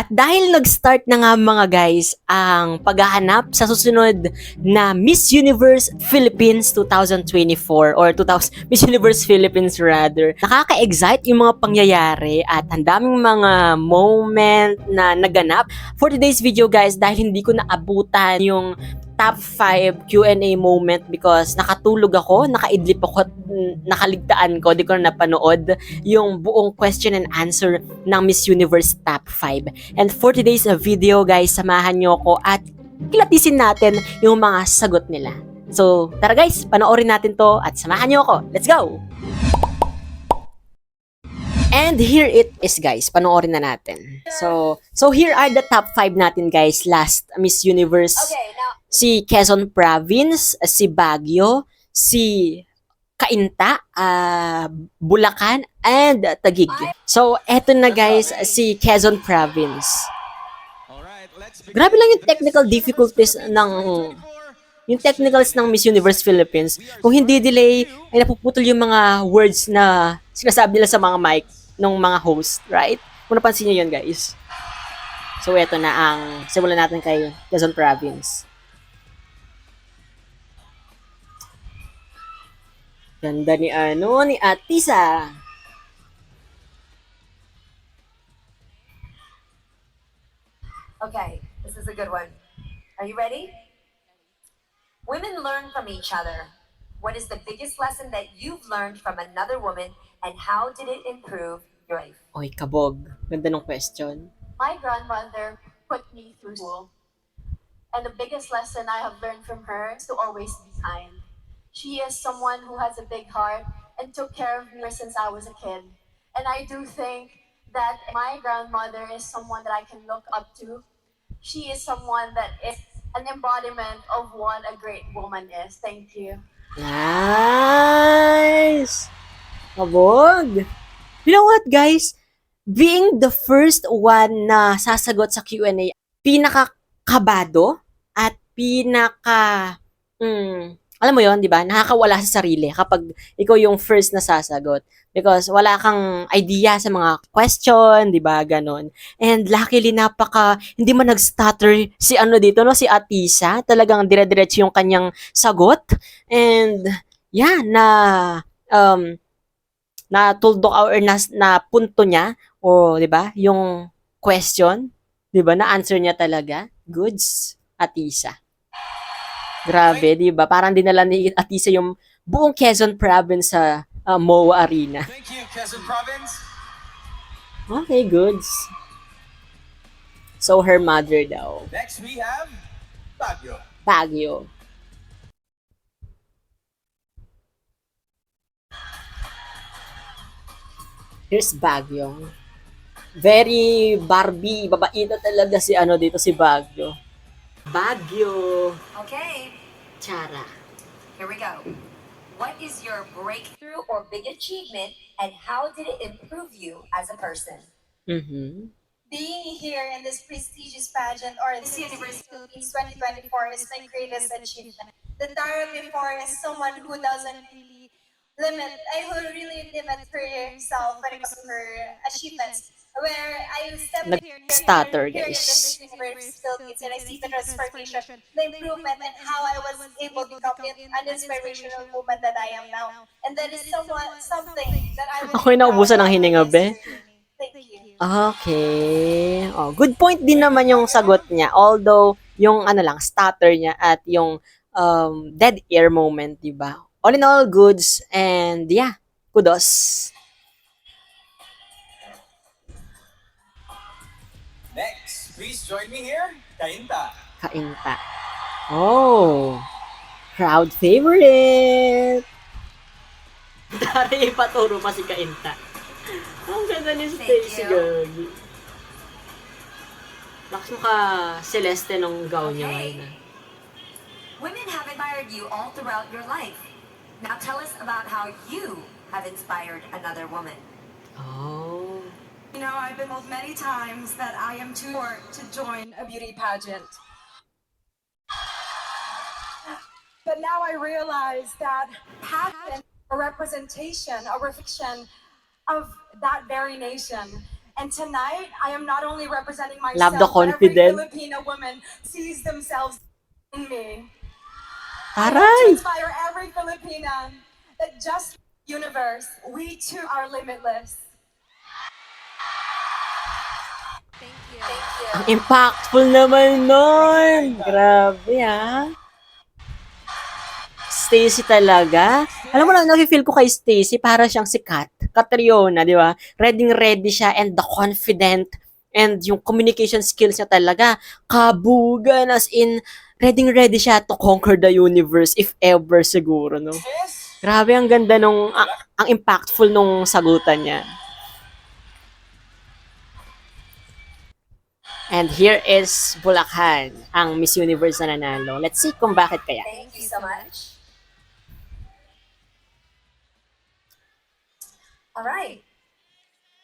At dahil nag-start na nga mga guys ang paghahanap sa susunod na Miss Universe Philippines 2024 or 2000 Miss Universe Philippines rather. Nakaka-excite yung mga pangyayari at ang daming mga moment na naganap for today's video guys dahil hindi ko naabutan yung top 5 Q&A moment because nakatulog ako, nakaidlip ako at nakaligtaan ko, di ko na napanood yung buong question and answer ng Miss Universe Top 5. And for today's video guys, samahan nyo ako at kilatisin natin yung mga sagot nila. So tara guys, panoorin natin to at samahan nyo ako. Let's go! And here it is guys, panoorin na natin. So here are the top 5 natin guys, last Miss Universe. Okay, now Si Quezon Province, si Baguio, si Cainta, Bulacan, and Taguig. So, eto na guys, si Quezon Province. Grabe lang yung technical difficulties yung technicals ng Miss Universe Philippines. Kung hindi delay, ay napuputol yung mga words na sinasabi nila sa mga mic ng mga host, right? Kung napansin nyo yun guys. So, eto na ang simulan natin kay Quezon Province. Ganda ni Atisa. okay, this is a good one. Are you ready? Women learn from each other. What is the biggest lesson that you've learned from another woman and how did it improve your life? Oy, kabog. Ganda ng question. My grandmother put me through school, and the biggest lesson I have learned from her is to always be kind. She is someone who has a big heart and took care of me since I was a kid. And I do think that my grandmother is someone that I can look up to. She is someone that is an embodiment of what a great woman is. Thank you. Nice! Kabog! You know what, guys? Being the first one na sasagot sa Q&A, pinaka-kabado at alam mo yon, di ba? Nakakawala sa sarili kapag ikaw yung first na sasagot. Because wala kang idea sa mga question, di ba? Ganon. And luckily, hindi man nag-stutter si si Atisa. Talagang dire-diretso yung kanyang sagot. And, yeah, tuldok or na punto niya, o, di ba? Yung question, di ba? Na-answer niya talaga. Goods, Atisa. Grabe, di ba? Parang dinala ni Atisa yung buong Quezon Province sa MOA Arena. Thank you, Quezon Province. Okay, goods. So, her mother daw. Next we have Baguio. Baguio. Here's Baguio. Very Barbie, babaita talaga si si Baguio. Baguio. Okay, Chara. here we go. What is your breakthrough or big achievement and how did it improve you as a person? Mm-hmm. Being here in this prestigious pageant or Miss Universe Philippines 2024 is my greatest achievement. The Tara before is someone who doesn't really really limit herself when it comes to her achievements. Where I stepped Nag-stutter, here in guys. Miss Universe Philippines and I see the transformation, the improvement, and how I was able to become an inspirational woman that I am now. And that is something that I will Ako'y naubusan ng hininga, be. Thank you. Okay. Oh, good point din naman yung sagot niya. Although, yung stutter niya at yung dead air moment, di ba? All in all, goods. And yeah, kudos. Next, please join me here, Cainta. Cainta. Oh. Crowd favorite. Dari paturo pa si Cainta. Ang ganda ni Stacy, Gagi. Lakas mo ka Celeste nung gown niya ngayon. Women have admired you all throughout your life. Now tell us about how you have inspired another woman. Oh. You know, I've been told many times that I am too short to join a beauty pageant. But now I realize that pageant a representation, a reflection of that very nation. And tonight, I am not only representing Love myself, the but every confident. Filipino woman sees themselves in me. I hope to Taray! inspire every Filipina that just universe, we too are limitless. Ang impactful naman nun! Grabe ah. Stacy talaga. Alam mo na, nafe-feel ko kay Stacy, para siyang si Catriona, di ba? Ready siya and the confident and yung communication skills niya talaga. Kabugan, as in, ready siya to conquer the universe if ever siguro, no? Yes. Grabe, ang ganda nung, ang impactful nung sagutan niya. And here is Bulacan, ang Miss Universe na nanalo. Let's see kung bakit kaya. Thank you so much. All right.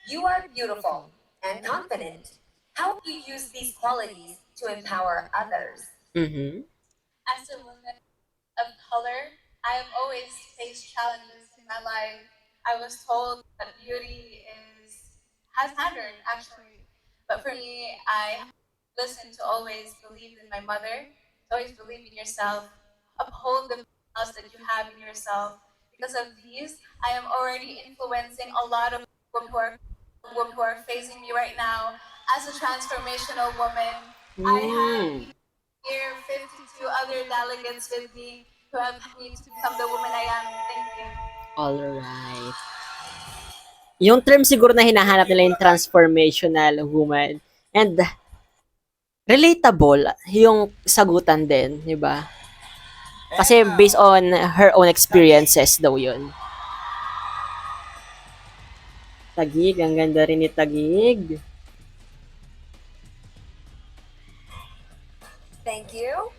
You are beautiful and confident. How do you use these qualities to empower others? Mm-hmm. As a woman of color, I have always faced challenges in my life. I was told that beauty has mattered, actually. But for me, I listen to always believe in my mother, to always believe in yourself, uphold the values that you have in yourself. Because of these, I am already influencing a lot of women who are facing me right now. As a transformational woman, I have here 52 other delegates with me who have helped me to become the woman I am. Thank you. Alright. Yung term siguro na hinahanap nila yung transformational woman. And relatable yung sagutan din, di ba? Kasi based on her own experiences daw yun. Tagig, ang ganda rin ni Tagig. Thank you.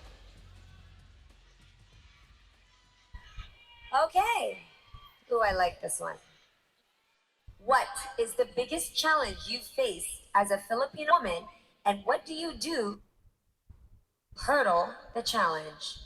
Okay. Ooh, I like this one. What is the biggest challenge you face as a Filipino woman, and what do you do to hurdle the challenge?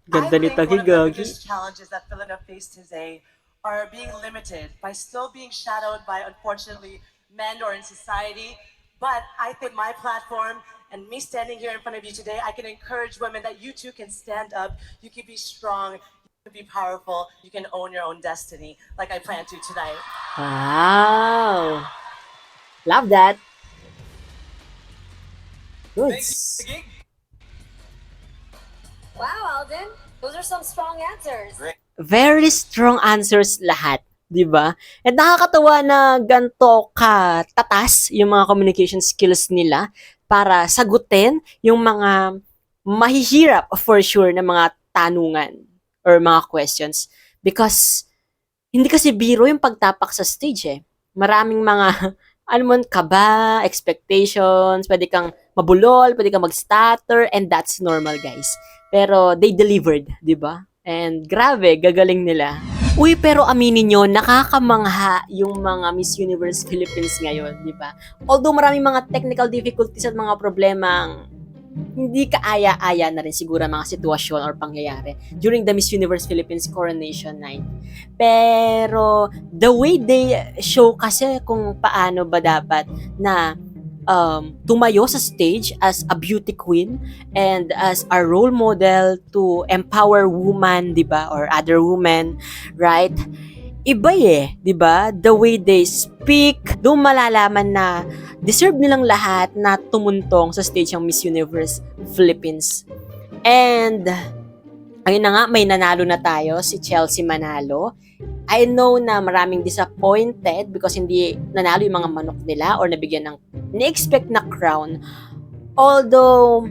Ganda I ni think one Tagig, of the gagi. biggest challenges that Filipino face today are being limited by still being shadowed by, unfortunately, men or in society. But I think my platform and me standing here in front of you today, I can encourage women that you too can stand up, you can be strong, you can be powerful, you can own your own destiny, like I plan to tonight. Wow! Love that! Thanks, Goods! Gig. Wow, Alden, those are some strong answers. Very strong answers lahat, 'di ba? At nakakatawa na ganto ka tatas yung mga communication skills nila para sagutin yung mga mahihirap for sure na mga tanungan or mga questions, because hindi kasi biro yung pagtapak sa stage eh. Maraming mga ano mo, kaba, expectations, pwede kang mabulol, pwede kang mag-stutter, and that's normal, guys. Pero they delivered, 'di ba? And grabe, gagaling nila. Uy, pero aminin nyo, nakakamangha yung mga Miss Universe Philippines ngayon, di ba? Although maraming mga technical difficulties at mga problemang hindi kaaya-aya na rin siguro mga sitwasyon or pangyayari during the Miss Universe Philippines Coronation Night. Pero the way they show kasi kung paano ba dapat na tumayo sa stage as a beauty queen and as a role model to empower women, di ba? Or other women, right? Iba eh, di ba? The way they speak, doon malalaman na deserve nilang lahat na tumuntong sa stage ng Miss Universe Philippines. And, ayun na nga, may nanalo na tayo, si Chelsea Manalo. I know na maraming disappointed because hindi nanalo yung mga manok nila or nabigyan ng ni-expect na crown. Although,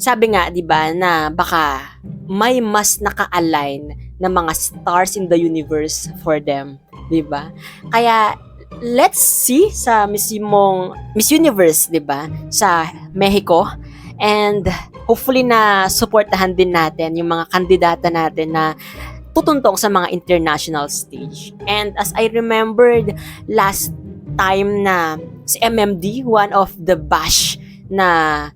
sabi nga, di ba, na baka may mas naka-align na mga stars in the universe for them, di ba? Kaya, let's see sa Miss Universe, di ba, sa Mexico. And hopefully na supportahan din natin yung mga kandidata natin na tutuntong sa mga international stage. And as I remembered last time na si MMD, one of the bash na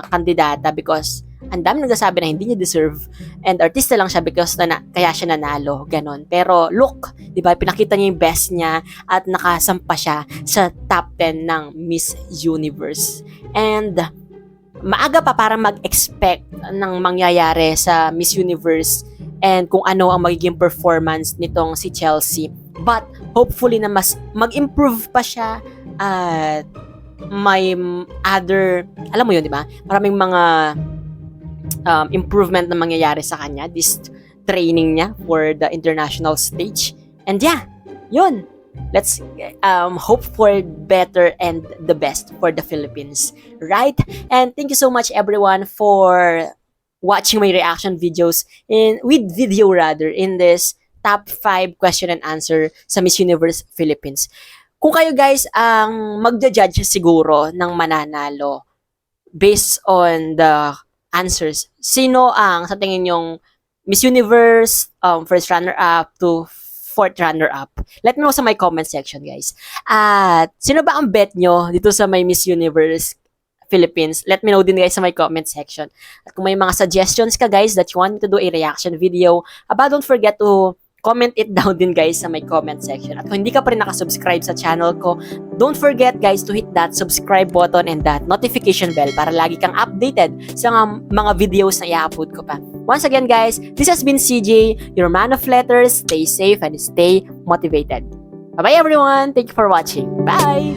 kandidata because ang dami nagsasabi na hindi niya deserve and artista lang siya because kaya siya nanalo, ganon. Pero look, di ba, pinakita niya yung best niya at nakasampa siya sa top 10 ng Miss Universe. And maaga pa para mag-expect ng mangyayari sa Miss Universe and kung ano ang magiging performance nitong si Chelsea. But hopefully na mas mag-improve pa siya at may other, alam mo yun, di ba? Maraming mga improvement na mangyayari sa kanya, this training niya for the international stage. And yeah, yun. Let's hope for better and the best for the Philippines, right? And thank you so much everyone for watching my reaction videos with video in this top 5 question and answer sa Miss Universe Philippines. Kung kayo guys ang magja-judge siguro ng mananalo based on the answers, sino ang sa tingin yung Miss Universe first runner-up to fourth runner-up? Let me know sa my comment section guys. At sino ba ang bet nyo dito sa may Miss Universe Philippines? Let me know din guys sa my comment section. At kung may mga suggestions ka guys that you want me to do a reaction video, don't forget to comment it down din guys sa my comment section. At kung hindi ka pa rin nakasubscribe sa channel ko, don't forget guys to hit that subscribe button and that notification bell para lagi kang updated sa mga videos na i-upload ko pa. Once again guys, this has been CJ, your man of letters. Stay safe and stay motivated. Bye-bye everyone! Thank you for watching. Bye!